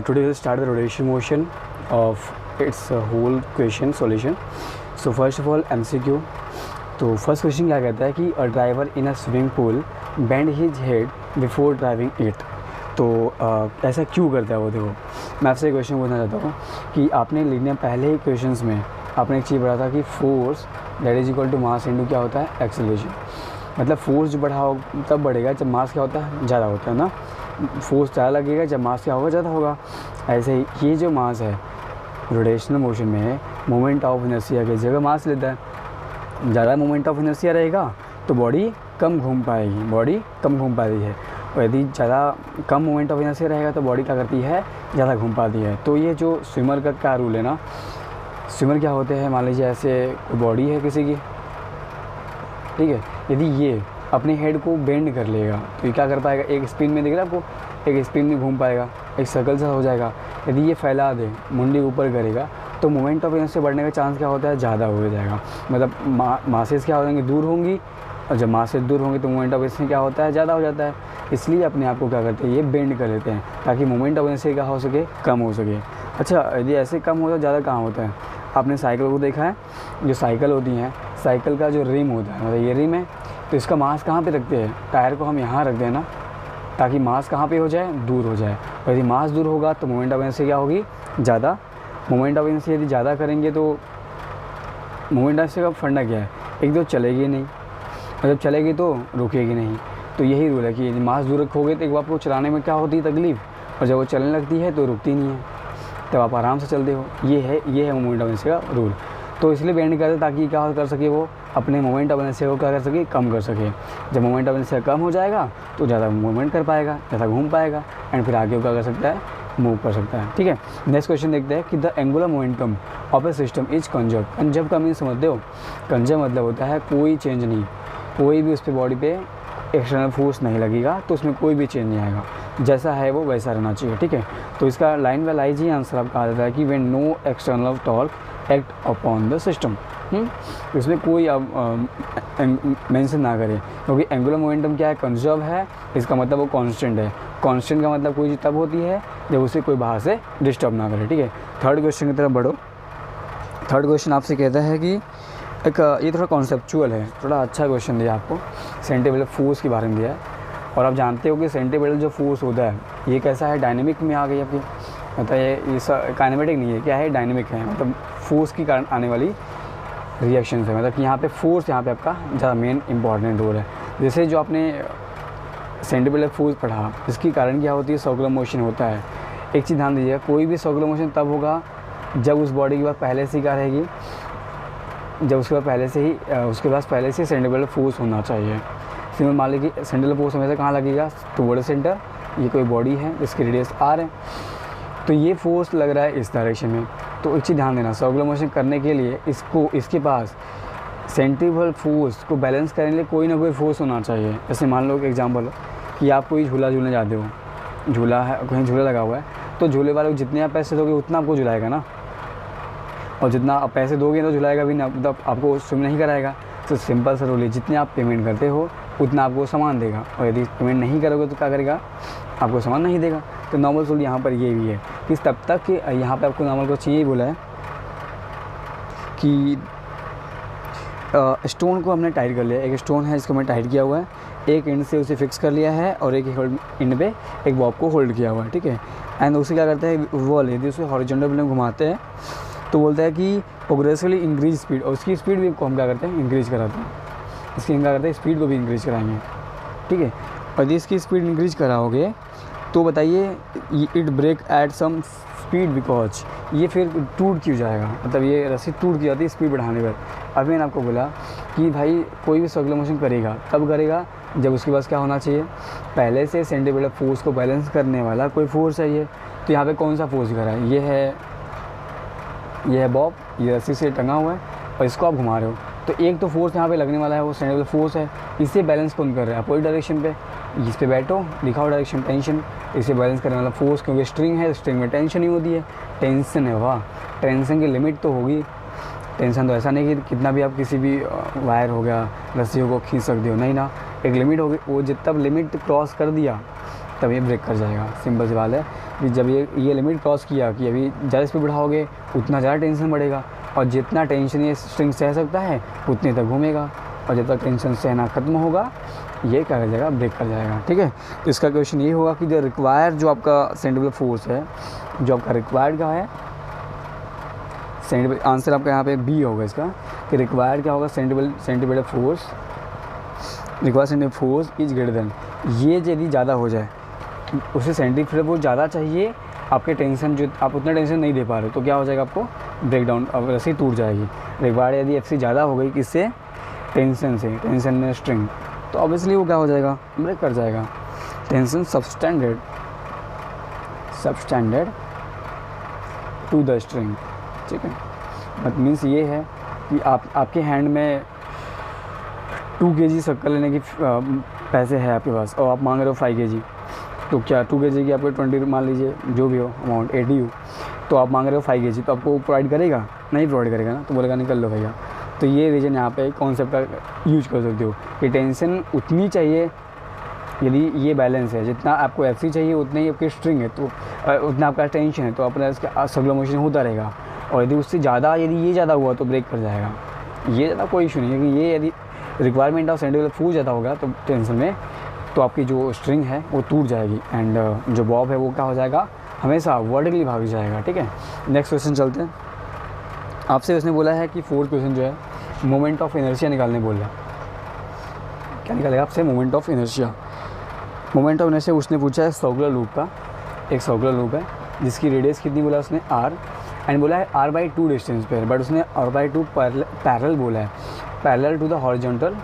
Today we'll start the rotation motion of its whole question solution. So first of all MCQ. तो first question क्या कहता है कि a driver in a swimming pool bend his head before driving it. तो ऐसा क्यों करता है वो. देखो मैं आपसे एक क्वेश्चन पूछना चाहता हूँ कि आपने लिखने पहले ही क्वेश्चंस में आपने एक चीज़ पढ़ा था कि force that is equal to mass into क्या होता है एक्सेलरेशन. मतलब फोर्स जो बढ़ा तब बढ़ेगा जब मास क्या होता है ज़्यादा होता है ना. फोर्स ज़्यादा लगेगा जब मास क्या होगा ज़्यादा होगा. ऐसे ही ये जो मास है रोटेशनल मोशन में मोमेंट ऑफ इनर्शिया की जगह मास लेता है. ज़्यादा मोमेंट ऑफ इनर्शिया रहेगा तो बॉडी कम घूम पाएगी है. और यदि ज़्यादा कम मोमेंट ऑफ इनर्शिया रहेगा तो बॉडी क्या करती है ज़्यादा घूम पाती है. तो ये जो स्विमर का क्या रूल है ना, स्विमर क्या होते हैं, मान लीजिए ऐसे बॉडी है किसी की, ठीक है. यदि ये अपने हेड को बेंड कर लेगा तो ये क्या कर पाएगा, एक स्पिन में दिख रहा है आपको, एक स्पिन में घूम पाएगा, एक सर्कल सा हो जाएगा. यदि ये फैला दे मुंडी ऊपर करेगा तो मोमेंट ऑफ इनर्शिया बढ़ने का चांस क्या होता है ज़्यादा हो जाएगा. मतलब मासेस क्या हो जाएंगे दूर होंगी, और जब मासेस दूर होंगे तो मोमेंट ऑफ इनर्शिया क्या होता है ज़्यादा हो जाता है. इसलिए अपने आप को क्या करते हैं ये बेंड कर लेते हैं ताकि मोमेंट ऑफ इनर्शिया क्या हो सके कम हो सके. अच्छा यदि ऐसे कम होता है ज़्यादा कहाँ होता है. आपने साइकिल को देखा है, जो साइकिल होती हैं साइकिल का जो रिम होता है मतलब ये रिम है तो इसका मास कहाँ पे रखते हैं, टायर को हम यहाँ रखते हैं ना, ताकि मास कहाँ पे हो जाए दूर हो जाए. और यदि मास दूर होगा तो मोमेंट ऑफ इनर्शिया क्या होगी ज़्यादा. मोमेंट ऑफ इनर्शिया यदि ज़्यादा करेंगे तो मोमेंट ऑफ इनर्शिया का फंडा क्या है, एक तो चलेगी नहीं और जब चलेगी तो रुकेगी नहीं. तो यही रूल है कि यदि मास दूर रखोगे तो एक बार आपको चलाने में क्या होती है तकलीफ़, और जब वो चलने लगती है तो रुकती नहीं है, तब आप आराम से चलते हो. ये है मोमेंट ऑफ इनर्शिया का रूल. तो इसलिए बेंड करते ताकि क्या कर सके वो अपने मोमेंट ऑफ इनर्शिया को क्या कर सके कम कर सके. जब मोमेंट ऑफ इनर्शिया कम हो जाएगा तो ज़्यादा मूवमेंट कर पाएगा, ज़्यादा घूम पाएगा एंड फिर आगे क्या कर सकता है मूव कर सकता है. ठीक है. नेक्स्ट क्वेश्चन देखते हैं कि the angular momentum of A system is conserve. Conserve का मीन समझते हो, कंजर्व मतलब होता है कोई चेंज नहीं, कोई भी उस पर बॉडी पे एक्सटर्नल फोर्स नहीं लगेगा तो उसमें कोई भी चेंज नहीं आएगा, जैसा है वो वैसा रहना चाहिए. ठीक है. तो इसका लाइन बाय लाइन ही आंसर आपका आ जाता है कि when no external torque act upon the system. इसमें कोई मेंशन ना करें क्योंकि एंगुलर मोमेंटम क्या है कंजर्व है, इसका मतलब वो कांस्टेंट है. कांस्टेंट का मतलब कोई चीज़ तब होती है जब उसे कोई बाहर से डिस्टर्ब ना करे. ठीक है. थर्ड क्वेश्चन की तरफ बढ़ो. थर्ड क्वेश्चन आपसे कहता है कि एक ये थोड़ा कॉन्सेप्चुअल है, थोड़ा अच्छा क्वेश्चन दिया आपको. सेंट्रीपिटल फोर्स के बारे में दिया है और आप जानते हो कि सेंट्रीपिटल जो फोर्स होता है ये कैसा है, डायनेमिक में आ गई आपकी. मतलब ये काइनेमेटिक नहीं है, क्या है डायनेमिक है. मतलब फोर्स के कारण आने वाली रिएक्शन है. मतलब कि यहाँ पे फोर्स यहाँ पे आपका ज़्यादा मेन इंपॉर्टेंट रोल है. जैसे जो आपने सेंट्रीपिटल फोर्स पढ़ा इसके कारण क्या होती है सर्कुलर मोशन होता है. एक चीज़ ध्यान दीजिएगा, कोई भी सर्कुलर मोशन तब होगा जब उस बॉडी के पास पहले से क्या रहेगी, जब उसके पास पहले से सेंट्रीपिटल फोर्स होना चाहिए. सिंपल मान लीजिए कि सेंट्रल फोर्स हमेशा कहाँ लगेगा टुवर्ड सेंटर. ये कोई बॉडी है जिसकी रेडियस आर है तो ये फोर्स लग रहा है इस डायरेक्शन में. तो एक चीज़ ध्यान देना, सर्कुलर मोशन करने के लिए इसके पास सेंट्रीपिटल फोर्स को बैलेंस करने के लिए कोई ना कोई फोर्स होना चाहिए. जैसे मान लो कि एग्जांपल कि आप कोई झूला झूलने जाते हो, झूला है कहीं झूला लगा हुआ है तो झूले वाले को जितने आप पैसे दोगे उतना आपको झुलाएगा ना, और जितना आप पैसे दोगे तो झुलाएगा भी ना, मतलब आपको स्विम नहीं कराएगा. तो सिंपल सा रूल है, जितने आप पेमेंट करते हो उतना आपको सामान देगा, और यदि पेमेंट नहीं करोगे तो क्या करेगा आपको सामान नहीं देगा. तो नॉर्मल रूल यहाँ पर ये भी है कि तब तक कि यहाँ पे आपको नॉर्मल को चाहिए बोला है कि स्टोन को हमने टाइट कर लिया. एक स्टोन है इसको हमने टाइट किया हुआ है, एक एंड से उसे फिक्स कर लिया है और एक एंड पे एक बॉब को होल्ड किया हुआ है. ठीक है. एंड उसे क्या करते हैं वॉल यदि उसे हॉरिजॉन्टल प्लेन घुमाते हैं तो बोलता है कि प्रोग्रेसिवली इंक्रीज स्पीड, और उसकी स्पीड भी को हम क्या करते हैं इंक्रीज कराते हैं. इसकी क्या करते हैं स्पीड को भी इंक्रीज कराएंगे. ठीक है. और यदि इसकी स्पीड इंक्रीज कराओगे तो बताइए it break at some speed because ये फिर टूट क्यों जाएगा, मतलब ये रस्सी टूट क्यों जाती है स्पीड बढ़ाने पर. अभी मैंने आपको बोला कि भाई कोई भी सर्कुलर मोशन करेगा तब करेगा जब उसके पास क्या होना चाहिए पहले से सेंट्रीपिटल फोर्स को बैलेंस करने वाला कोई फोर्स चाहिए. तो यहाँ पे कौन सा फोर्स दिखा रहा है, ये है बॉब, ये रस्सी से टंगा हुआ है और इसको आप घुमा रहे हो. तो एक तो फोर्स यहाँ पे लगने वाला है वो सेंट्रीपिटल फोर्स है, इससे बैलेंस कौन कर रहा है अपोजिट डायरेक्शन पे. इस पे बैठो दिखाओ डायरेक्शन टेंशन, इसे बैलेंस करने वाला फोर्स, क्योंकि स्ट्रिंग है स्ट्रिंग में टेंशन ही होती है. टेंशन है वाह, टेंशन की लिमिट तो होगी. टेंशन तो ऐसा नहीं कि कितना भी आप किसी भी वायर हो गया रस्सियों को खींच सकते हो, नहीं ना, एक लिमिट होगी. वो जितना लिमिट क्रॉस कर दिया तब ये ब्रेक कर जाएगा। सिंपल सी बात है कि जब ये लिमिट क्रॉस किया कि अभी ज़्यादा स्पीड बढ़ाओगे उतना ज़्यादा टेंशन बढ़ेगा, और जितना टेंशन ये स्ट्रिंग सह सकता है उतने तक घूमेगा, और जब तक टेंशन सहना ख़त्म होगा ये क्या कर जाएगा, ब्रेक कर जाएगा। ठीक है, तो इसका क्वेश्चन ये होगा कि जो रिक्वायर्ड जो आपका सेंट्रीफ्यूगल फोर्स है, जो आपका रिक्वायर्ड का है सेंट्रीफ्यूगल, आंसर आपका यहाँ पे बी होगा इसका, कि रिक्वायर्ड क्या होगा, centrifugal force, required centrifugal force is greater than, ये यदि ज़्यादा हो जाए, उसे सेंट्रीफ्यूगल फोर्स ज़्यादा चाहिए, आपके टेंशन जो आप उतना टेंशन नहीं दे पा रहे हो, तो क्या हो जाएगा, आपको ब्रेक डाउन, अब रस्सी टूट जाएगी। रिक्वायर्ड यदि एफ सी ज़्यादा हो गई किससे, टेंशन से, टेंशन में स्ट्रिंग, तो ऑब्वियसली वो क्या हो जाएगा, ब्रेक कर जाएगा। Tension substandard to the string. ठीक है, बट मीन्स ये है कि आपके हैंड में 2 kg शक्कर लेने की पैसे है आपके पास, और आप मांग रहे हो 5 kg, तो क्या 2 kg की आपको 20 मान लीजिए जो भी हो अमाउंट 80 हो, तो आप मांग रहे हो 5 kg, तो आपको प्रोवाइड करेगा, नहीं प्रोवाइड करेगा ना, तो बोलेगा निकल लो भैया। तो ये रीज़न यहाँ पे कॉन्सेप्ट का यूज कर सकते हो कि टेंशन उतनी चाहिए यदि ये बैलेंस है, जितना आपको एफ सी चाहिए उतना ही आपकी स्ट्रिंग है, तो उतना आपका टेंशन है, तो अपना इसका सर्कुलर मोशन होता रहेगा, और यदि उससे ज़्यादा यदि ये ज़्यादा हुआ तो ब्रेक कर जाएगा। ये ज़्यादा कोई इशू नहीं है, क्योंकि ये यदि रिक्वायरमेंट ऑफ सेंट्रीफ्यूगल फोर्स ज़्यादा होगा तो टेंशन में, तो आपकी जो स्ट्रिंग है वो टूट जाएगी, एंड जो बॉब है वो क्या हो जाएगा, हमेशा वर्टिकली भाग जाएगा। ठीक है, नेक्स्ट क्वेश्चन चलते हैं। आपसे उसने बोला है कि फोर्थ क्वेश्चन जो है मोमेंट ऑफ इनर्शिया निकालने बोल रहा है। क्या निकालेगा आपसे, moment of inertia. Moment of inertia उसने पूछा है सर्कुलर लूप का, एक सर्कुलर लूप है जिसकी रेडियस कितनी बोला उसने, आर, एंड बोला है r/2 डिस्टेंस पे, बट उसने r/2 पैरेलल बोला है, parallel to the horizontal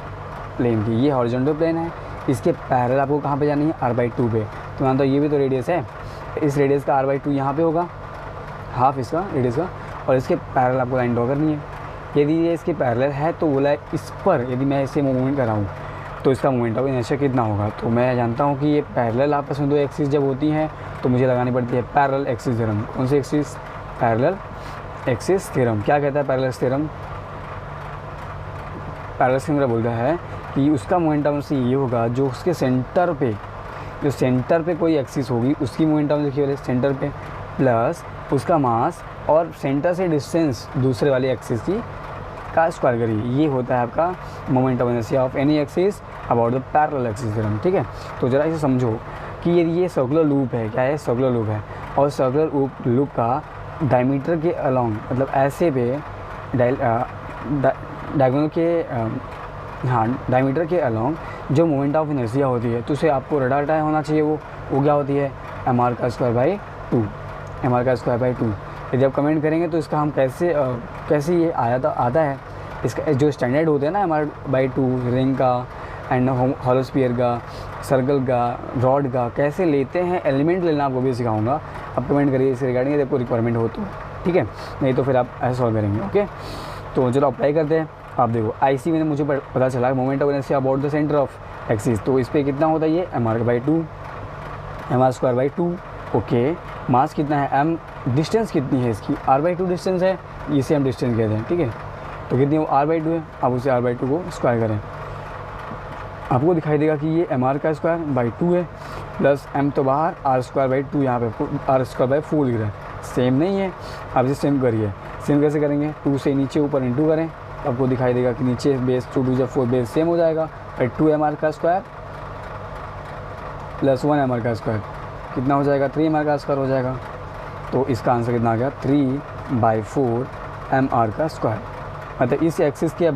plane की। ये हॉरिजॉन्टल प्लेन है, इसके पैरेलल आपको कहाँ पे जानी है, r/2 पे। तो मान तो ये भी तो रेडियस है, इस रेडियस का r/2 यहाँ पे होगा, हाफ इसका रेडियस का, और इसके पैरेलल आपको लाइन ड्रॉ करनी है। यदि ये इसके पैरेलल है तो बोला है इस पर यदि मैं इसे मूवमेंट कराऊँ तो इसका मोमेंट ऑफ इनर्शिया कितना होगा। तो मैं जानता हूँ कि ये पैरेलल आपस में 2 एक्सिस जब होती हैं तो मुझे लगानी पड़ती है पैरेलल एक्सिस थ्योरम। कौन सी एक्सिस, पैरेलल एक्सिस थ्योरम। क्या कहता है पैरेलल थ्योरम, पैरेलल थ्योरम बोलता है कि उसका मोमेंट ऑफ इनर्शिया ये होगा जो उसके सेंटर पे कोई एक्सिस होगी उसकी मोमेंट ऑफ इनर्शिया सेंटर पे, प्लस उसका मास और सेंटर से डिस्टेंस दूसरे वाली एक्सिस की का स्क्वायर करिए, ये होता है आपका moment of inertia of any axis about the parallel axis theorem. ठीक है, तो ज़रा इसे समझो कि यदि ये सर्कुलर लूप है, क्या है, सर्कुलर लूप है, और सर्कुलर लूप का डायमीटर के अलोंग, मतलब ऐसे पे डायगोनल के डायमीटर के अलोंग जो मोमेंट ऑफ इनर्शिया होती है, तो उसे आपको रडार टाइम होना चाहिए, वो क्या होती है, mr² बाई 2। यदि आप कमेंट करेंगे तो इसका हम कैसे ये आता है, इसका जो स्टैंडर्ड होते हैं ना mr/2 रिंग का एंड हॉलोस्फीयर का, सर्कल का, रॉड का, कैसे लेते हैं, एलिमेंट लेना आपको भी सिखाऊंगा। आप कमेंट करिए इस रिगार्डिंग यदि आपको रिक्वायरमेंट हो तो, ठीक है, नहीं तो फिर आप ऐसे सॉल्व करेंगे। ओके, तो चलो अप्लाई करते हैं। आप देखो IC में मुझे पता चला moment of inertia about the centre of axis, तो इस पर कितना होता है, ये mr/2 mr²/2। ओके, मास कितना है m, डिस्टेंस कितनी है इसकी, r/2 डिस्टेंस है, इसे हम डिस्टेंस कहते हैं। ठीक है, तो कितनी वो r/2 है, अब उसे r/2 को स्क्वायर करें, आपको दिखाई देगा कि ये mr²/2 है, प्लस m तो बाहर, r²/2 यहाँ पे r²/4 लिख रहा है, सेम नहीं है। आप इसे सेम करिए, सेम कैसे करेंगे, 2 से नीचे ऊपर इंटू करें, आपको दिखाई देगा कि नीचे बेस 2 2 4 बेस सेम हो जाएगा, फिर 2 mr² प्लस 1 mr² कितना हो जाएगा, 3 mr² हो जाएगा। तो इसका आंसर कितना आ गया, 3/4 mr²। मतलब इस एक्सिस के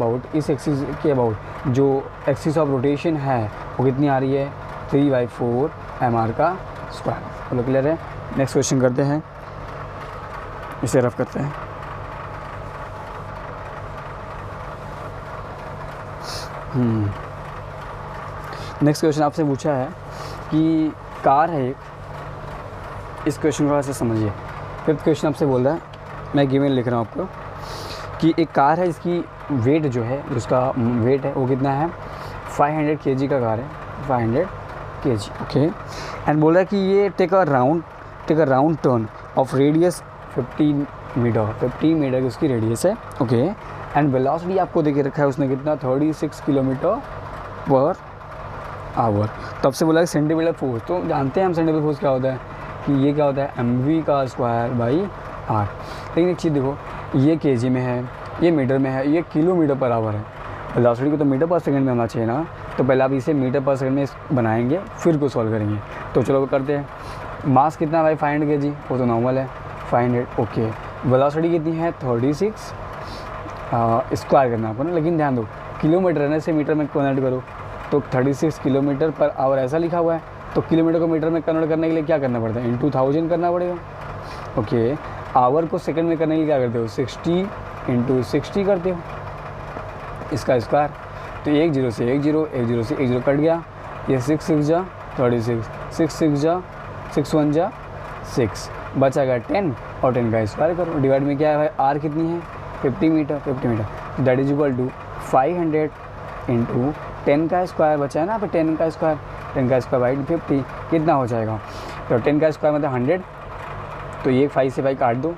अबाउट जो एक्सिस ऑफ रोटेशन है वो कितनी आ रही है, 3/4 mr²। चलो क्लियर है। नेक्स्ट क्वेश्चन करते हैं, इसे रफ करते हैं। नेक्स्ट क्वेश्चन आपसे पूछा है कि कार है, इस क्वेश्चन को ऐसे समझिए। फिफ्थ क्वेश्चन आपसे बोल रहा है, मैं गिवन लिख रहा हूँ आपको, कि एक कार है, इसकी वेट जो है, उसका वेट है वो कितना है, 500 kg का कार है, 500 kg। ओके, एंड बोल रहा है कि ये take a round turn of radius 15 metre की उसकी रेडियस है। ओके, एंड वेलोसिटी आपको दे के रखा है उसने कितना, 36 किलोमीटर पर आवर। तब से बोला है सेंटीमीटर फोर्स, तो जानते हैं हम सेंटीमीटर फोर्स क्या होता है कि ये क्या होता है mv का स्क्वायर बाई आर। लेकिन एक चीज़ देखो, ये केजी में है, ये मीटर में है, ये किलोमीटर पर आवर है। वेलोसिटी को तो मीटर पर सेकंड में होना चाहिए ना, तो पहले आप इसे मीटर पर सेकंड में बनाएंगे फिर को सॉल्व करेंगे। तो चलो करते हैं। मास कितना है भाई 500 केजी, वो तो नॉर्मल है 500। ओके, वेलोसिटी कितनी है 36 स्क्वायर करना आपको ना, लेकिन ध्यान दो किलोमीटर है ना, इसे मीटर में कन्वर्ट करो तो 36 किलोमीटर पर आवर ऐसा लिखा हुआ है, तो किलोमीटर को मीटर में कन्वर्ट करने के लिए क्या करना पड़ता है, इंटू 1000 करना पड़ेगा। ओके, आवर को सेकंड में करने के लिए क्या करते हो, 60 इंटू 60 करते हो इसका स्क्वायर। तो 1 0 से 1 0, 1 0 से 1 0 कट गया, ये 6 6 जा 36, 6 6 जा 6 1 जा 6, बचाएगा 10 और 10 का स्क्वायर करो। डिवाइड में क्या है भाई, आर कितनी है 50 metre, 50 metre that is equal to 500 into 10 का स्क्वायर बचा है ना, पे 10 का स्क्वायर, 10 का स्क्वायर बाई 50 कितना हो जाएगा। तो 10 का स्क्वायर मतलब 100, तो ये 5 से 5 काट दो,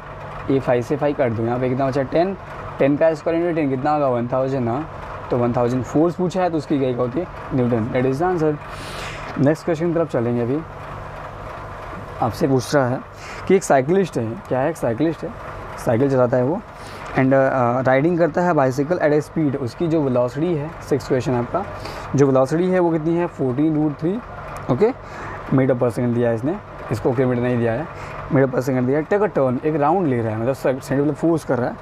ये 5 से 5 काट दो, यहाँ पे कितना बचा 10, 10 का स्क्वायर इंटू 10 कितना होगा 1000 ना, तो 1000 फोर्स पूछा है तो उसकी क्या होती है Newton, that is the answer. Next question की तरफ चलेंगे। अभी आपसे पूछ रहा है कि एक साइकिलिस्ट है, क्या है, एक साइकिलिस्ट है, साइकिल चलाता है वो एंड राइडिंग करता है बाइसिकल एट ए स्पीड। उसकी जो वेलोसिटी है, 6 क्वेश्चन आपका, जो वेलोसिटी है वो कितनी है 14√3 ओके मीटर पर सेकंड दिया है इसने, इसको किलोमीटर नहीं दिया है, मीटर पर सेकंड दिया है। टेक अ टर्न, एक राउंड ले रहा है, मतलब सेंटीमीटर फोर्स कर रहा है,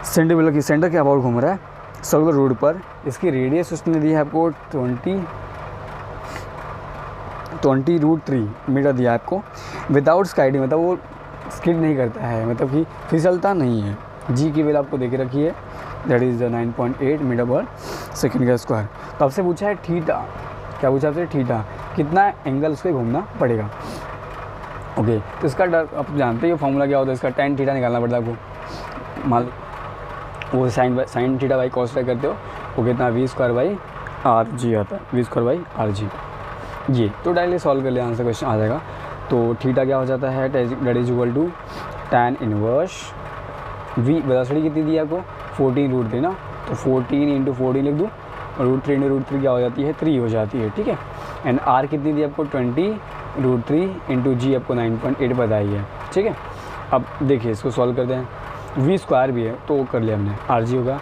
सेंटीमीटर की सेंटर के अबाउट घूम रहा है सर्कुलर रोड पर। इसकी रेडियस उसने दी है आपको 20√3 मीटर दिया है आपको। विदाउट स्काइडिंग, मतलब वो स्किड नहीं करता है, मतलब कि फिसलता नहीं है। जी की वैल्यू आपको देके रखी है, दैट इज़ 9.8 मीटर पर सेकेंड का स्क्वायर। तो आपसे पूछा है थीटा, क्या पूछा आपसे, थीटा कितना एंगल उसको घूमना पड़ेगा। ओके, तो इसका आप जानते ही फॉर्मूला क्या होता है इसका, tan थीटा निकालना पड़ता है आपको। मान वो sine theta by cos theta करते हो, वो कितना v²/r/g आता है, v²/r/g ये। तो डायरेक्टली सॉल्व कर लिया, आंसर क्वेश्चन आ जाएगा। तो थीटा क्या हो जाता है, that is equal to tan inverse v, velocity कितनी दी है आपको 14√3 ना, तो 14 इंटू 14 लिख दूँ, √3 इंटू √3 क्या हो जाती है 3 हो जाती है, ठीक है। एंड r कितनी दी आपको 20√3 इंटू जी आपको 9.8 बताई है, ठीक है। अब देखिए इसको सॉल्व करते हैं, v² भी है तो कर लिया हमने, r/g होगा।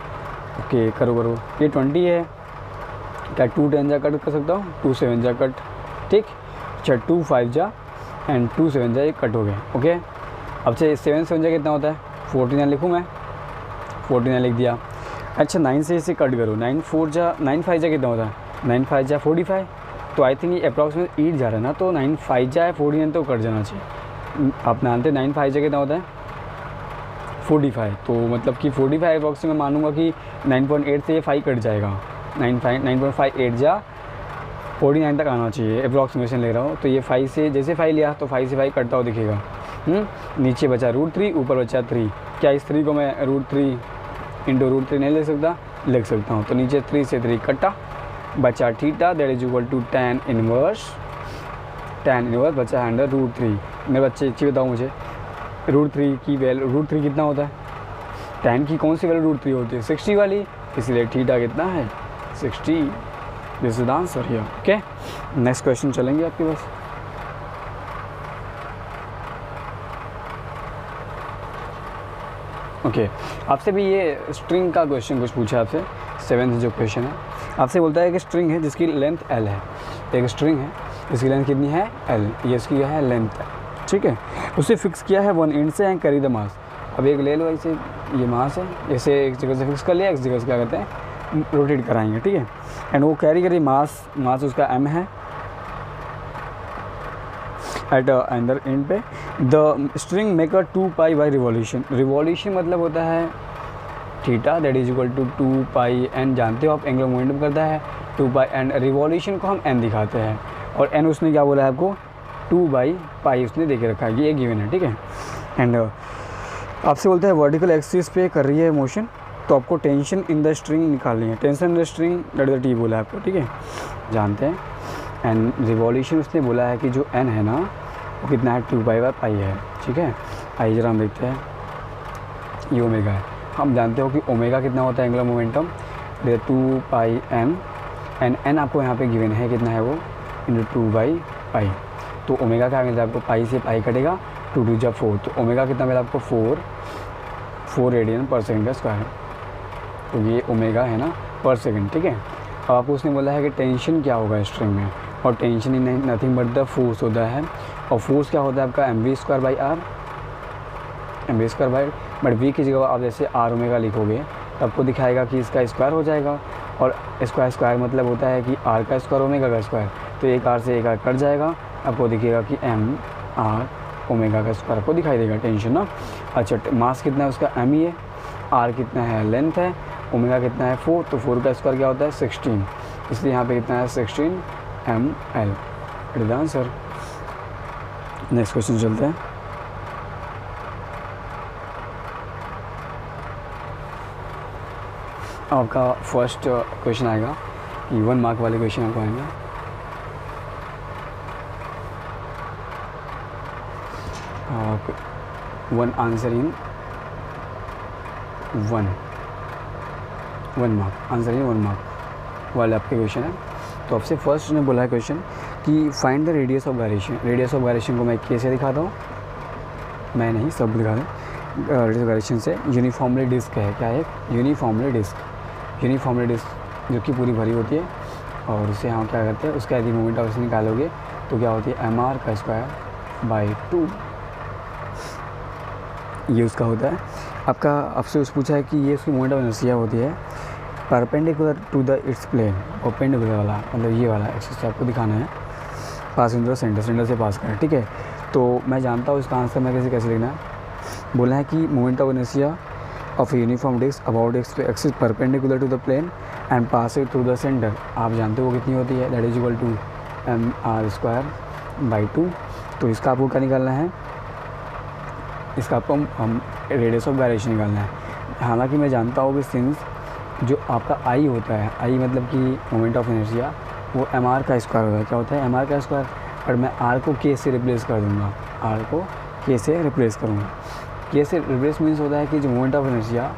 ओके करो, ये 20 है, क्या 2 10 जा कट कर सकता हूँ, 2 7 जा कट, ठीक। अच्छा 2 5 जा एंड 2 7 जा, ये कट हो गए। ओके, अब से 7 7 जा कितना होता है 49 लिखूँ मैं, 49 लिख दिया। अच्छा 9 से इसे कट करो, 9 5 जा कितना होता है, 9 5 जा 45, तो आई थिंक ये अप्रॉक्सीमेट 8 जा रहा है ना, तो 9 5 जा है 49 तो कट जाना चाहिए। आप जानते 9 5 जा कितना होता है 45, तो मतलब कि 45 अप्रॉक्सीमेट मानूंगा कि 9.8 से ये 5 कट जाएगा, 9.58 जा 49 तक आना चाहिए, अप्रॉक्सीमेशन ले रहा हूँ। तो ये 5 से जैसे 5 लिया तो 5 से 5 कटता हुआ दिखेगा। नीचे बचा √3, ऊपर बचा 3, क्या इस 3 को मैं √3 इंटू √3 नहीं लिख सकता, लिख सकता हूँ। तो नीचे 3 से 3 कटा, बचा theta that is equal to tan inverse बचा अंडर √3। मेरे बच्चे एक चीज़ बताओ मुझे, √3 की वैल्यू, √3 कितना होता है, tan की कौन सी वैल्यू √3 होती है 60 वाली, इसलिए थीटा कितना है 60, this is the answer here. Okay, next question चलेंगे आपके पास। ओके, आपसे भी ये स्ट्रिंग का क्वेश्चन कुछ पूछा है आपसे, 7th जो क्वेश्चन है आपसे बोलता है कि स्ट्रिंग है जिसकी लेंथ L है, एक स्ट्रिंग है जिसकी लेंथ कितनी है L, ये इसकी है लेंथ है, ठीक है। उसे फिक्स किया है 1 एंड से एंड कैरी द मास। अब एक ले लो ऐसे, ये मास है, ऐसे एक जगह से फिक्स कर लिया, एक जगह से क्या करते हैं रोटेट कराएंगे, ठीक है। एंड वो कैरी करी मास उसका m है एट अंदर एंड पे। The string maker 2 pi by revolution, revolution मतलब होता है theta that is equal to 2 pi n, जानते हो आप एंगुलर मोमेंटम करता है 2 पाई n, रिवॉल्यूशन को हम n दिखाते हैं, और n उसने क्या बोला है आपको 2/पाई उसने दे के रखा है, ये गिवन है, ठीक है। एंड आपसे बोलता है वर्टिकल एक्सिस पे कर रही है मोशन, तो आपको टेंशन इन द स्ट्रिंग निकालनी है, tension in the string that is the T बोला है आपको, ठीक है, जानते हैं। एंड रिवॉल्यूशन उसने बोला है कि जो n है ना वो कितना है 2/पाई है, ठीक है। आइए जरा हम देखते हैं, ये ओमेगा है, हम जानते हो कि ओमेगा कितना होता है angular momentum, 2πm and N आपको यहाँ पे गिवन है कितना है वो × 2/पाई। तो ओमेगा क्या मिलता है आपको, पाई से पाई कटेगा, 2 2 जा 4, तो ओमेगा कितना मिला आपको 4 रेडियन पर सेकंड का स्क्वायर। तो ये ओमेगा है ना पर सेकंड, ठीक है। अब आपको उसने बोला है कि टेंशन क्या होगा स्ट्रिंग में, और tension he nothing but the force होता है, और फोर्स क्या होता है आपका mv²/r, mv²/, बट v की जगह आप जैसे r ओमेगा लिखोगे तो आपको दिखाएगा कि इसका स्क्वायर हो जाएगा, और स्क्वायर मतलब होता है कि r का स्क्वायर ओमेगा का स्क्वायर, तो एक r से एक r कट जाएगा, आपको दिखेगा कि m/r ओमेगा का स्क्वायर आपको दिखाई देगा, टेंशन ना। अच्छा, मास कितना है उसका m ही है, r कितना है लेंथ है, ओमेगा कितना है 4, तो 4 का स्क्वायर क्या होता है 16, इसलिए यहाँ पे कितना है 16 ml। It is answer. Next question चलते हैं। आपका फर्स्ट क्वेश्चन आएगा, 1 मार्क वाले क्वेश्चन आपको आएंगे। One answer in 1 mark, answer in 1 mark वाले आपके क्वेश्चन है। तो आपसे फर्स्ट ने बोला है क्वेश्चन कि find the radius of gyration. Radius of gyration को मैं कैसे दिखाता हूँ, मैं नहीं सब दिखा दें। रेडियस ऑफ गायरेशन से यूनिफॉर्मली डिस्क है, क्या है यूनिफॉर्मली डिस्क जो कि पूरी भरी होती है, और उसे हम क्या करते हैं, उसका यदि मोमेंट ऑफ इनर्शिया निकालोगे तो क्या होती है mr²/2, ये उसका होता है। आपका आपसे उस पूछा है कि ये उसकी मोमेंट ऑफ इनर्शिया होती है perpendicular to the its plane, perpendicular वाला मतलब ये वाला एक्सिस आपको दिखाना है, पास इन द सेंटर से पास करें, ठीक है। तो मैं जानता हूँ इसका आंसर मैं कैसे लिखना है। बोला है कि moment of inertia of uniform disc about axis perpendicular to the plane and pass it through the centre, आप जानते हो कितनी होती है, that is equal to mr²/2। तो इसका आपको क्या निकालना है, इसका आपको हम रेडियस ऑफ गायरेशन निकालना है। हालांकि मैं जानता हूँ कि सिंस जो आपका आई होता है, आई मतलब कि मोमेंट ऑफ इनर्शिया, वो mr का स्क्वायर होता है, क्या होता है mr का स्क्वायर, पर मैं r को k से रिप्लेस कर दूँगा, r को k से रिप्लेस करूँगा। k से रिप्लेस मीन्स होता है कि जो मोमेंट ऑफ इनर्शिया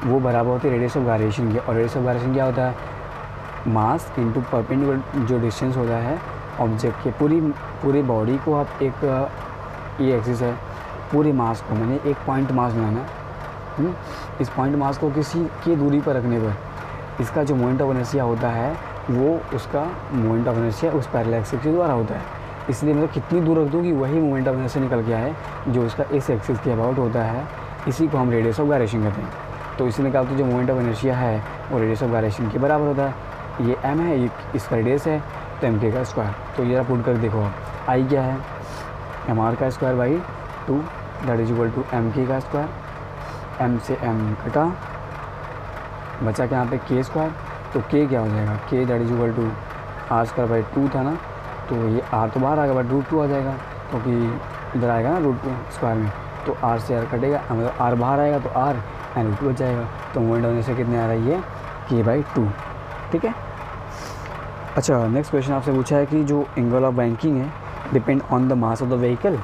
वो बराबर होती है रेडियस ऑफ गायरेशन की, और रेडियस ऑफ गायरेशन क्या होता है, मास इनटू परपेंडिकुलर जो डिस्टेंस होता है ऑब्जेक्ट के। पूरी बॉडी को आप एक ये एक्सिस है, पूरे मास को मैंने एक पॉइंट मास बनाना है, इस पॉइंट मास को किसी की दूरी पर रखने पर इसका जो मोमेंट ऑफ इनर्शिया होता है वो उसका मोमेंट ऑफ इनर्शिया उस पैरेलल एक्सिस के द्वारा होता है। इसलिए मतलब कितनी दूर रख दूँ कि वही मोमेंट ऑफ इनर्शिया निकल के आए जो उसका इस एक्सिस के अबाउट होता है, इसी को हम रेडियस ऑफ गायरेशन कहते हैं। तो इसलिए कहा तो जो मोमेंट ऑफ इनर्शिया है वो रेडियस ऑफ गायरेशन के बराबर होता है। ये m है, ये इसका रेडियस है, तो m k का स्क्वायर। तो ये पुट कर देखो आप, i क्या है mr²/2 that is equal to mk का स्क्वायर, m से m कटा, बचा क्या यहाँ पे k स्क्वायर, तो k क्या हो जाएगा, k that is equal to r²/2 था ना, तो ये r तो बाहर आ गया बट √2 आ जाएगा, क्योंकि इधर आएगा ना √2 स्क्वायर में, तो r से r कटेगा, मतलब r बाहर आएगा तो r एंड √2 बच जाएगा। तो मोमेंट होने से कितने आ रही है k/2, ठीक है। अच्छा, नेक्स्ट क्वेश्चन आपसे पूछा है कि जो एंगल ऑफ बैंकिंग है depend on the mass of the vehicle.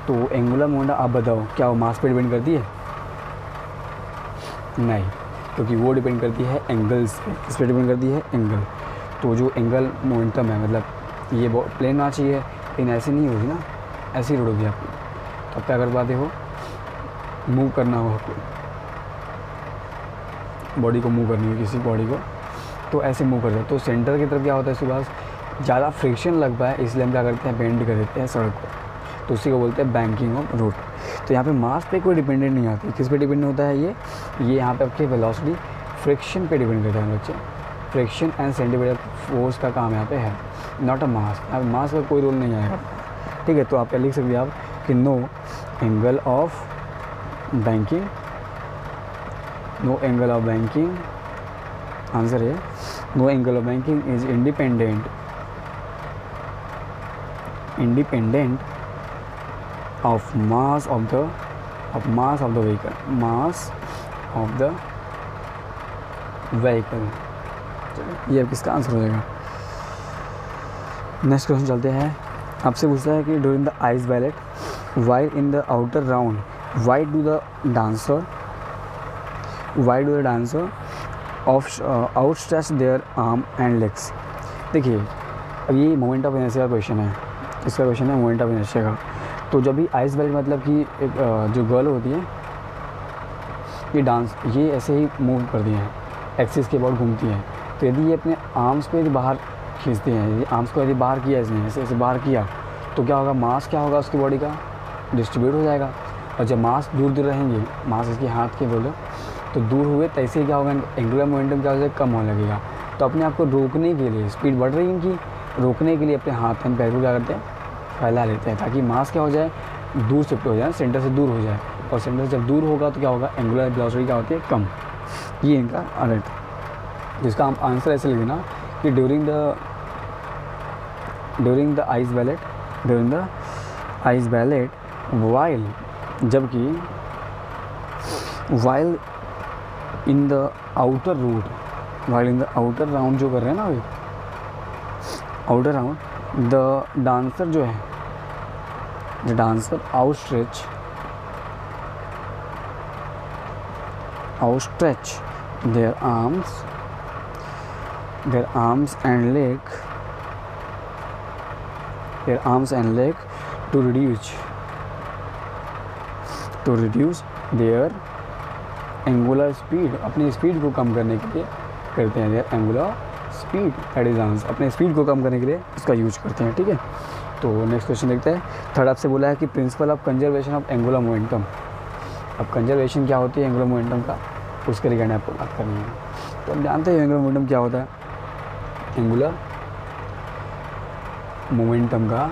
तो एंगुलर मोमेंट आप बताओ क्या वो मास पे डिपेंड करती है, नहीं, क्योंकि वो डिपेंड करती है एंगल्स पे। किस पे डिपेंड करती है, एंगल। तो जो एंगल मोमेंटम है, मतलब ये प्लेन आना चाहिए, लेकिन ऐसे नहीं होगी ना, ऐसी रोड होगी आपकी। तो आप क्या कर पाते हो, मूव करना हो आपको, बॉडी को मूव करनी हो, किसी बॉडी को, तो ऐसे मूव कर दो। तो सेंटर की तरफ क्या होता है, सुबह ज़्यादा फ्रिक्शन लग पाए इसलिए हम क्या करते हैं, बेंड कर देते हैं सड़क को, तो उसी को बोलते हैं बैंकिंग ऑफ रोड। तो यहाँ पे मास पे कोई डिपेंडेंट नहीं आती, किस पे डिपेंड होता है ये यहाँ पे आपके वेलोसिटी फ्रिक्शन पे डिपेंड करता है बच्चे। फ्रिक्शन एंड सेंटीमीटर फोर्स का काम यहाँ पे है, नॉट अ मास। यहाँ पे मास का कोई रोल नहीं आएगा, ठीक है। तो आप क्या लिख सकते हैं आप कि no angle of banking, no angle of banking, answer है no angle of banking is independent of mass of the vehicle, ये अब किसका आंसर हो जाएगा। नेक्स्ट क्वेश्चन चलते हैं। आपसे पूछता है कि during the ice ballet while in the outer round why do the dancer outstretch their arm and legs. देखिए अब ये मोमेंट ऑफ इनर्शिया का क्वेश्चन है, इसका क्वेश्चन है मोमेंट ऑफ इनर्शिया का। तो जब भी आइस बेल्ट मतलब कि एक जो गर्ल होती है ये डांस ये ऐसे ही मूव करती हैं, एक्सिस के अबाउट घूमती हैं। तो यदि ये अपने आर्म्स को यदि बाहर खींचते हैं, यदि आर्म्स को यदि बाहर किया इसने ऐसे ऐसे बाहर किया तो क्या होगा, मास क्या होगा उसकी बॉडी का डिस्ट्रीब्यूट हो जाएगा। और जब मास दूर दूर रहेंगे, मास इसके हाथ के बोलो तो दूर हुए तैसे ही क्या होगा, एंगुलर मोमेंटम क्या हो जाएगा, कम होने लगेगा। तो अपने आप को रोकने के लिए, स्पीड बढ़ रही है इनकी, रोकने के लिए अपने हाथ एंड पैर को क्या करते हैं, फैला लेते हैं ताकि मास क्या हो जाए, दूर शिफ्ट हो जाए, सेंटर से दूर हो जाए। और सेंटर से जब दूर होगा तो क्या होगा, एंगुलर वेलोसिटी क्या होती है, कम। ये इनका अर्थ, जिसका हम आंसर ऐसे लिख देना कि during the ice ballet while, जबकि while in the outer route, while in the outer round जो कर रहे हैं ना अभी, आउटर राउंड, द डांसर जो है, the dancer outstretch their arms and leg to reduce their angular speed, अपनी स्पीड को कम करने के लिए करते हैं। their angular speed that is answer, अपने स्पीड को कम करने के लिए इसका यूज करते हैं। ठीक है, तो नेक्स्ट क्वेश्चन देखते हैं। थर्ड आपसे बोला है कि principle of conservation of angular momentum. अब कंजर्वेशन क्या होती है एंगुलर मोमेंटम का, उसके रिगार्डिंग आपको बात करनी है। तो हम जानते हैं एंगुलर मोमेंटम क्या होता है। एंगुलर मोमेंटम का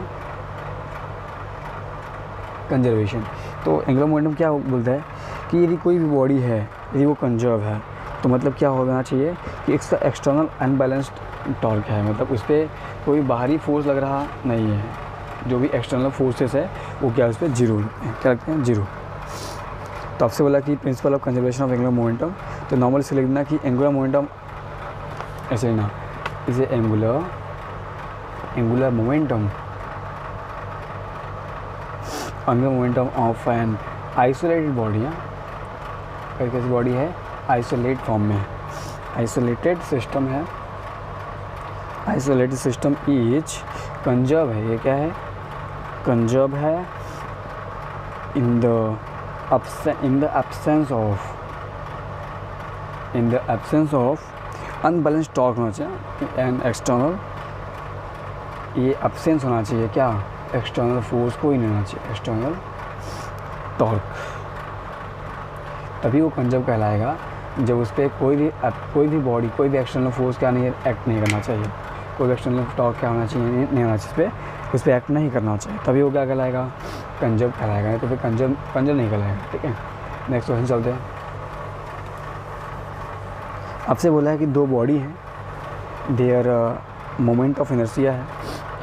कंजर्वेशन, तो एंगुलर मोमेंटम क्या बोलता है कि यदि कोई भी बॉडी है, यदि वो कंजर्व है तो मतलब क्या होना चाहिए कि इसका एक्सटर्नल अनबैलेंस्ड टॉर्क है, मतलब उस पर कोई बाहरी फोर्स लग रहा नहीं है, जो भी एक्सटर्नल फोर्सेस है वो क्या उस पर जीरो लगते हैं, क्या लगते हैं, जीरो। तो आपसे बोला कि principle of conservation of angular momentum, तो नॉर्मल से लिखना कि एंगुलर मोमेंटम ऐसे लिखना, इसे angular momentum of an isolated body है, कैसी बॉडी है, आइसोलेट फॉर्म में, आइसोलेटेड सिस्टम है, आइसोलेटेड सिस्टम इज कंजर्व है, ये क्या है, कंजर्व है in the absence of unbalanced torque होना चाहिए एंड एक्सटर्नल, ये absence होना चाहिए क्या, एक्सटर्नल फोर्स कोई नहीं होना चाहिए, एक्सटर्नल टॉर्क, तभी वो कंजर्व कहलाएगा। जब उस पर कोई भी बॉडी, कोई भी एक्सटर्नल फोर्स क्या नहीं एक्ट नहीं करना चाहिए, कोई भी एक्सटर्नल टॉर्क क्या होना चाहिए, नहीं होना चाहिए, उस पर एक्ट नहीं करना चाहिए, तभी वो क्या कहलाएगा, कंजर्व कहलाएगा, नहीं तो फिर कंजर्व नहीं कहलाएगा। ठीक है, नेक्स्ट क्वेश्चन चलते हैं। आपसे बोला है कि दो बॉडी हैं, देयर मोमेंट ऑफ इनर्शिया है।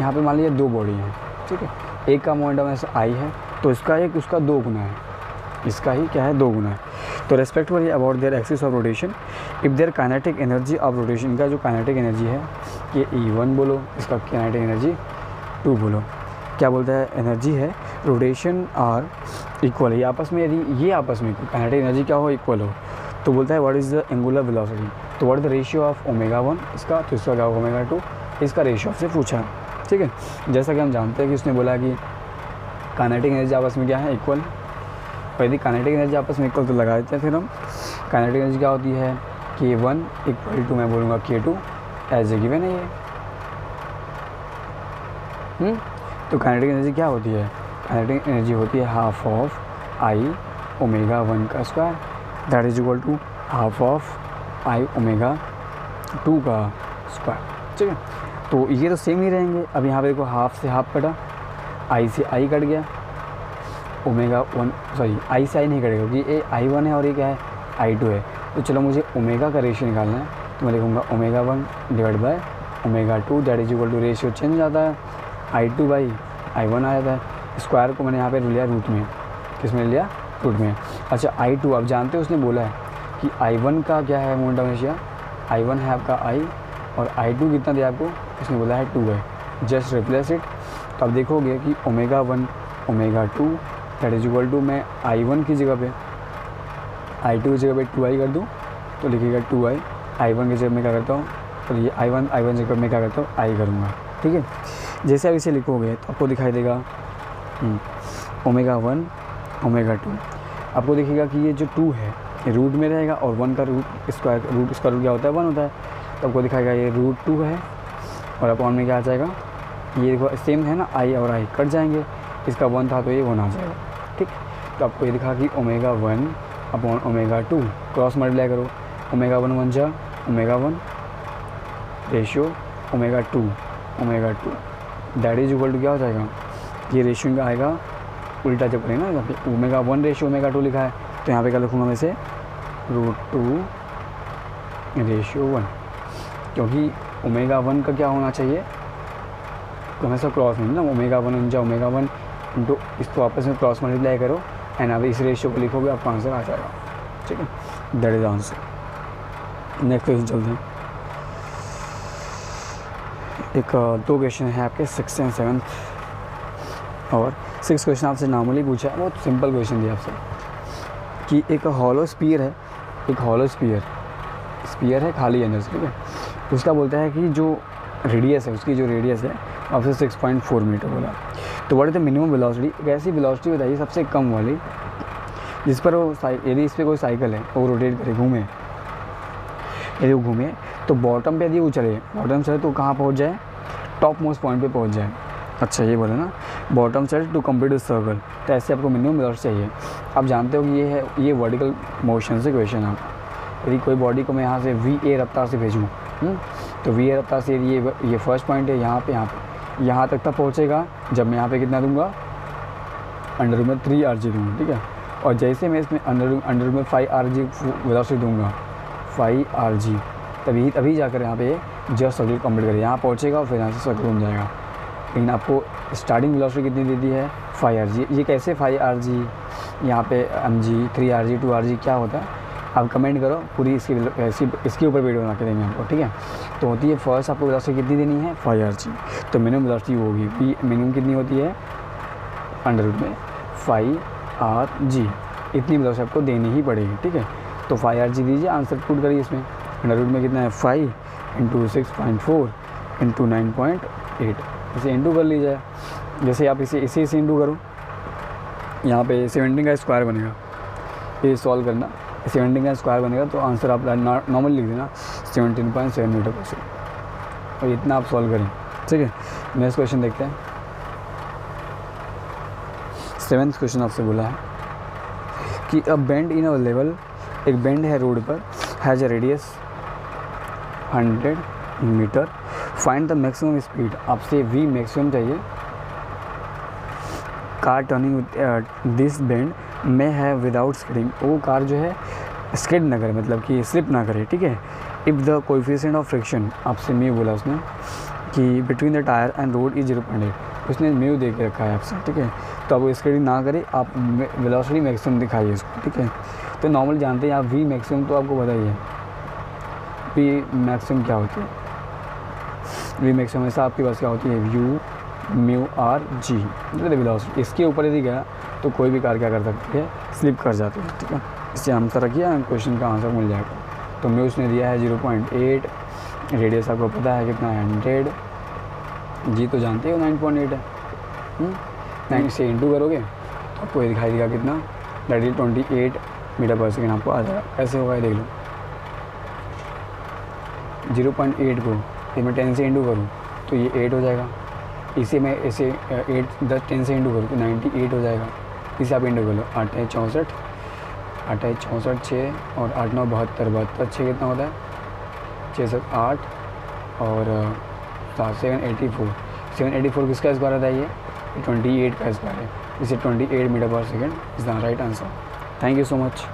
यहाँ पे मान लीजिए दो बॉडी हैं, ठीक है, एक का मोमेंट ऑफ इनर्शिया आई है तो उसका दो गुना है, इसका ही क्या है, दो गुना है। तो respectively about their axis of rotation, if their kinetic energy of rotation, का जो काइनेटिक एनर्जी है ये E1 बोलो, इसका काइनेटिक एनर्जी 2 बोलो। क्या बोलता है, एनर्जी है रोटेशन आर इक्वल, ये आपस में, यदि ये आपस में काइनेटिक एनर्जी क्या हो, इक्वल हो, तो बोलता है what is the angular velocity, तो what is the ratio of omega 1 इसका, तो इसका क्या होगा ओमेगा 2, इसका रेशियो से पूछा। ठीक है, जैसा कि हम जानते हैं कि उसने बोला कि काइनेटिक एनर्जी आपस में क्या है, इक्वल, और यदि काइनेटिक एनर्जी आपस में इक्वल तो लगा देते हैं फिर हम। काइनेटिक एनर्जी क्या होती है, K1 इक्वल टू मैं बोलूँगा K2 एज ए गिवन है ये। तो काइनेटिक एनर्जी क्या होती है, काइनेटिक एनर्जी होती है हाफ ऑफ I ओमेगा 1 का square, that is equal to half of I omega 2 का स्क्वायर। ठीक है, तो ये तो सेम ही रहेंगे। अब यहाँ पे देखो हाफ से हाफ कटा, I से I कट गया, ओमेगा 1 सॉरी I से I नहीं कटेगा क्योंकि ये I1 है और ये क्या है, I2 है। तो चलो मुझे ओमेगा का रेशियो निकालना है, तो मैं लिखूँगा omega 1 divide by omega 2 that is equal to, ratio change आता है, I2 बाई I1 आ जाता है। स्क्वायर को मैंने यहाँ पे लिया रूट में, किस में लिया, रूट में। अच्छा I2 आप जानते हो उसने बोला है कि I1 का क्या है मोमेंट ऑफ इनर्शिया, I1 है आपका I और I2 कितना दिया आपको, इसने बोला है 2 है, जस्ट रिप्लेस इट। तो आप देखोगे कि omega 1 omega 2 that is equal to, मैं I1 की जगह पे I2 की जगह पे 2I कर दूँ तो लिखिएगा 2I I1 की जगह मैं क्या करता हूँ, और ये I1 जगह मैं क्या करता हूँ, I करूँगा, ठीक है। जैसे आप इसे लिखोगे तो आपको दिखाई देगा ω1 ω2, आपको दिखेगा कि ये जो 2 है ये रूट में रहेगा और 1 का रूट स्क्वायर क्या होता है, 1 होता है। तो आपको दिखाएगा ये √2 है और अपॉन में क्या आ जाएगा, ये देखो सेम है ना, I और I कट जाएंगे, इसका 1 था तो ये 1 आ जाएगा, ठीक। तो आपको ये दिखा कि ω1 अपॉन ω2 क्रॉस मल्टीप्लाई करो, ω1 1 जा ω1 ratio ω2 that is equal to क्या हो जाएगा, ये रेशियो का आएगा उल्टा जब करें ना, यहाँ पे ω1 रेशियो ω2 लिखा है तो यहाँ पे क्या लिखूँगा मैं इसे √2 रेशियो 1, क्योंकि ω1 का क्या होना चाहिए, तो हमेशा क्रॉस में ना, ω1 जा ω1 इंटू इसको आपस में क्रॉस मल्टीप्लाई करो एंड अब इस रेशियो को लिखोगे आपका आंसर आ जाएगा, ठीक है। That is answer. Next question चलते हैं। एक 2 क्वेश्चन है आपके 6th एंड 7th, और 6 क्वेश्चन आपसे नॉर्मली पूछा है, बहुत सिंपल क्वेश्चन दिया आपसे कि एक हॉलो स्फीयर है, एक हॉलो स्फीयर है खाली अंदर से, ठीक है। उसका बोलता है कि जो रेडियस है, उसकी जो रेडियस है आपसे 6.4 मीटर बोला, तो what is the minimum velocity, एक ऐसी वेलोसिटी बताइए सबसे कम वाली जिस पर वो यदि इस पर कोई साइकिल है वो रोटेट करे, घूमे, यदि वो घूमे तो बॉटम पे यदि वो चले, बॉटम से तो कहाँ पहुँच जाए, टॉप मोस्ट पॉइंट पे पहुँच जाए। अच्छा ये बोले ना bottom side to complete circle, तो ऐसे आपको मिनिमम वेलोसिटी चाहिए। आप जानते हो कि ये है, ये वर्टिकल मोशन से क्वेश्चन है। यदि कोई बॉडी को मैं यहाँ से VA रफ्तार से भेजूँ तो VA रफ्तार से ये फर्स्ट पॉइंट है, यहाँ तक पहुँचेगा जब मैं यहाँ पे कितना दूंगा, √में 3rg दूँगा, ठीक है। और जैसे मैं इसमें अंडर में 5rg वेलोसिटी दूँगा, 5rg, तभी जाकर यहाँ पे जस्ट सर्कल कंप्लीट करेगा, यहाँ पहुँचेगा और फिर यहाँ से सर्कल घूम जाएगा। लेकिन आपको स्टार्टिंग वेलोसिटी कितनी दे दी है, 5rg। ये कैसे 5rg, यहाँ पे mg, 3rg, 2rg क्या होता है आप कमेंट करो, पूरी इसके ऊपर वीडियो बना के देंगे आपको, ठीक है। तो होती है फर्स्ट आपको वेलोसिटी कितनी देनी है, 5rg, तो मिनिमम वेलोसिटी होगी मिनिमम कितनी होती है, √में 5rg, इतनी वेलोसिटी आपको देनी ही पड़ेगी, ठीक है। तो 5rg दीजिए, आंसर पुट करिए इसमें, √में कितना है 5 × 6.4 × 9.8, इसे इंटू कर लीजिए। जैसे आप इसे इंटू करो, यहाँ पे 17 का स्क्वायर बनेगा, ये सॉल्व करना, 17 का स्क्वायर बनेगा तो आंसर आप नॉर्मल लिख देना 17.7 मीटर पर सेकेंड, और इतना आप सॉल्व करें, ठीक है। नेक्स्ट क्वेश्चन देखते हैं। 7th क्वेश्चन आपसे बोला है कि a bend in a level, एक बेंड है रोड पर, has a radius 100 metre, find the maximum speed, आपसे V मैक्सिमम चाहिए। कार टर्निंग दिस बेंड में है विदाउट स्किडिंग, वो कार जो है स्किड ना करे, मतलब कि स्लिप ना करे, ठीक है। If the coefficient of friction, आपसे म्यू बोला उसने कि between the tyre and road is 0.8, उसने म्यू दे के रखा है आपसे, ठीक है। तो आप स्किडिंग ना करे, आप वेलोसिटी मैक्सिमम दिखाइए उसको, ठीक है। तो नॉर्मल जानते हैं आप V मैक्सिमम, तो आपको बताइए V मैक्सिमम क्या होती है, V मैक्सिमम ऐसा आपके पास क्या होती है, μ/g, वेलोसिटी। इसके ऊपर यदि गया तो कोई भी कार क्या कर सकती है, स्लिप कर जाती है, ठीक है। इससे आंसर रखिए, क्वेश्चन का आंसर मिल जाएगा। तो म्यू उसने दिया है 0.8, रेडियस आपको पता है कितना है 100, जी तो जानते हो 9.8 है, 9 से इंटू करोगे तो आपको ये दिखाई देगा कितना, दैट इज 28 मीटर पर सेकेंड आपको आ जाएगा। कैसे होगा ये देख लो, 0.8 को ये मैं 10 से इंटू करूँ तो ये 8 हो जाएगा, इसे मैं ऐसे 10 से इंटू करूँ तो 98 हो जाएगा। इसे आप इंटू कर लो, 8 है 64, 6 और 8 9 72, 6 कितना होता है 6 7 8 और 784 किसका स्क्वायर आता है, ये 28 का स्क्वायर है, इसे 28 मीटर पर second is the right answer. Thank you so much.